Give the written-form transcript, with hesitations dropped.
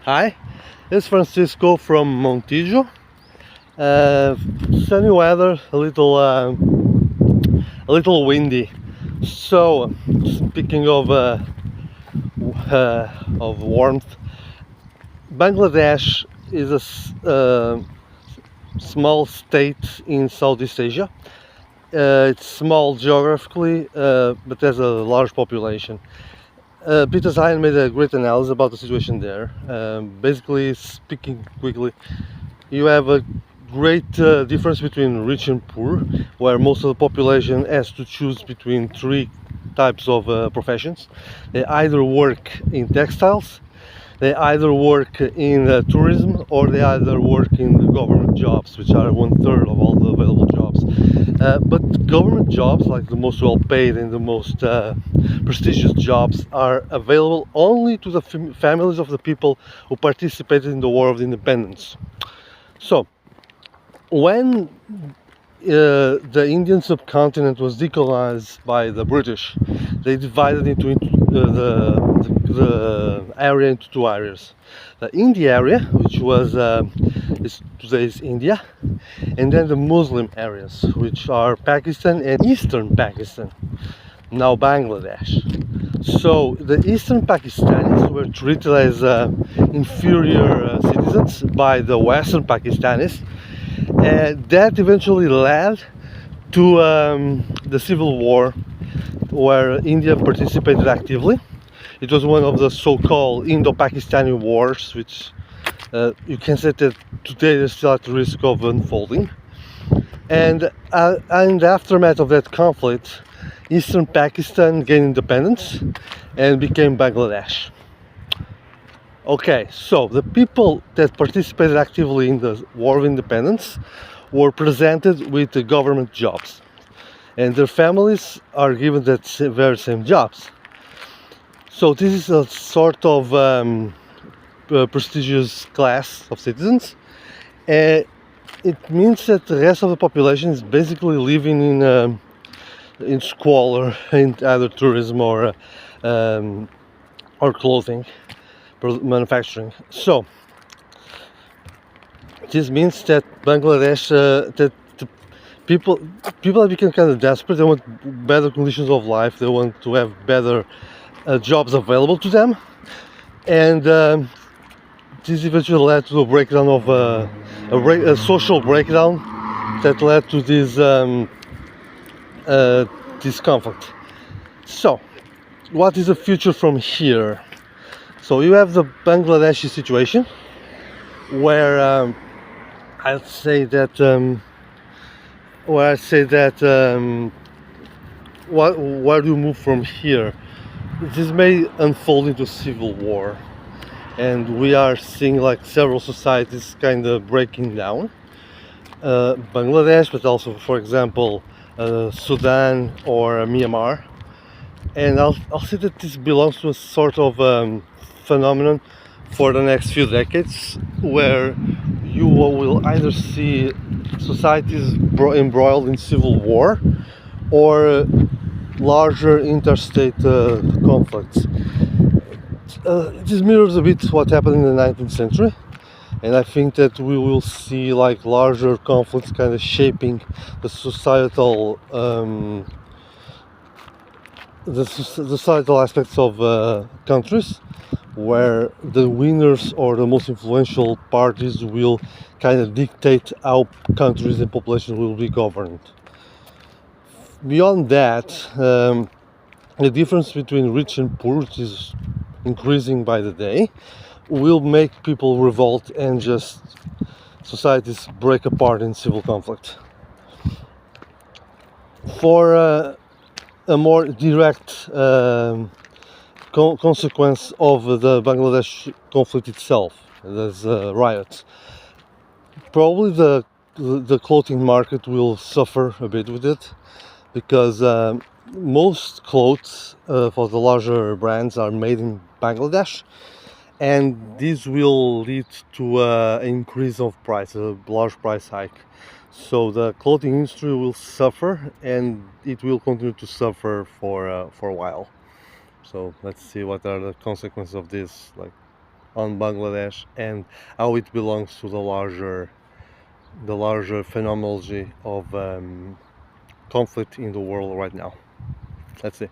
Hi, it's Francisco from Montijo. Uh, Sunny weather, a little windy. So, speaking of warmth, Bangladesh is a small state in Southeast Asia. It's small geographically, but has a large population. Peter Zion made a great analysis about the situation there. Basically, speaking quickly, you have a great difference between rich and poor, where most of the population has to choose between three types of professions. They either work in textiles, they either work in tourism, or they either work in the government jobs, which are 1/3 of all the available jobs. But government jobs, like the most well paid and the most prestigious jobs, are available only to the families of the people who participated in the War of Independence. So, when the Indian subcontinent was decolonized by the British, they divided the area into two areas. The India area, which was today's India, and then the Muslim areas, which are Pakistan and Eastern Pakistan, now Bangladesh. So the Eastern Pakistanis were treated as inferior citizens by the Western Pakistanis, and that eventually led to the civil war, where India participated actively. It was one of the so-called Indo-Pakistani wars, which you can say that today they're still at the risk of unfolding. And in the aftermath of that conflict, Eastern Pakistan gained independence and became Bangladesh. Okay, so the people that participated actively in the War of Independence were presented with the government jobs, and their families are given that very same jobs. So this is a sort of prestigious class of citizens. It means that the rest of the population is basically living in squalor, in either tourism or clothing manufacturing. So this means that Bangladesh, that the people have become kind of desperate. They want better conditions of life. They want to have better jobs available to them, and this eventually led to a breakdown of a social breakdown that led to this conflict. So, what is the future from here? So you have the Bangladeshi situation, where I'd say that where do you move from here? This may unfold into civil war, and we are seeing like several societies kind of breaking down. Bangladesh, but also, for example, Sudan or Myanmar. And I'll say that this belongs to a sort of phenomenon for the next few decades, where you will either see societies embroiled in civil war or larger interstate conflicts. This mirrors a bit what happened in the 19th century, and I think that we will see like larger conflicts kind of shaping the societal aspects of countries, where the winners or the most influential parties will kind of dictate how countries and populations will be governed. Beyond that, the difference between rich and poor, which is increasing by the day, will make people revolt and just societies break apart in civil conflict. For a more direct consequence of the Bangladesh conflict itself, there's riots. Probably the clothing market will suffer a bit with it, because most clothes for the larger brands are made in Bangladesh, and this will lead to an increase of price, a large price hike. So the clothing industry will suffer, and it will continue to suffer for a while. So let's see what are the consequences of this, like on Bangladesh and how it belongs to the larger phenomenology of conflict in the world right now. Let's see.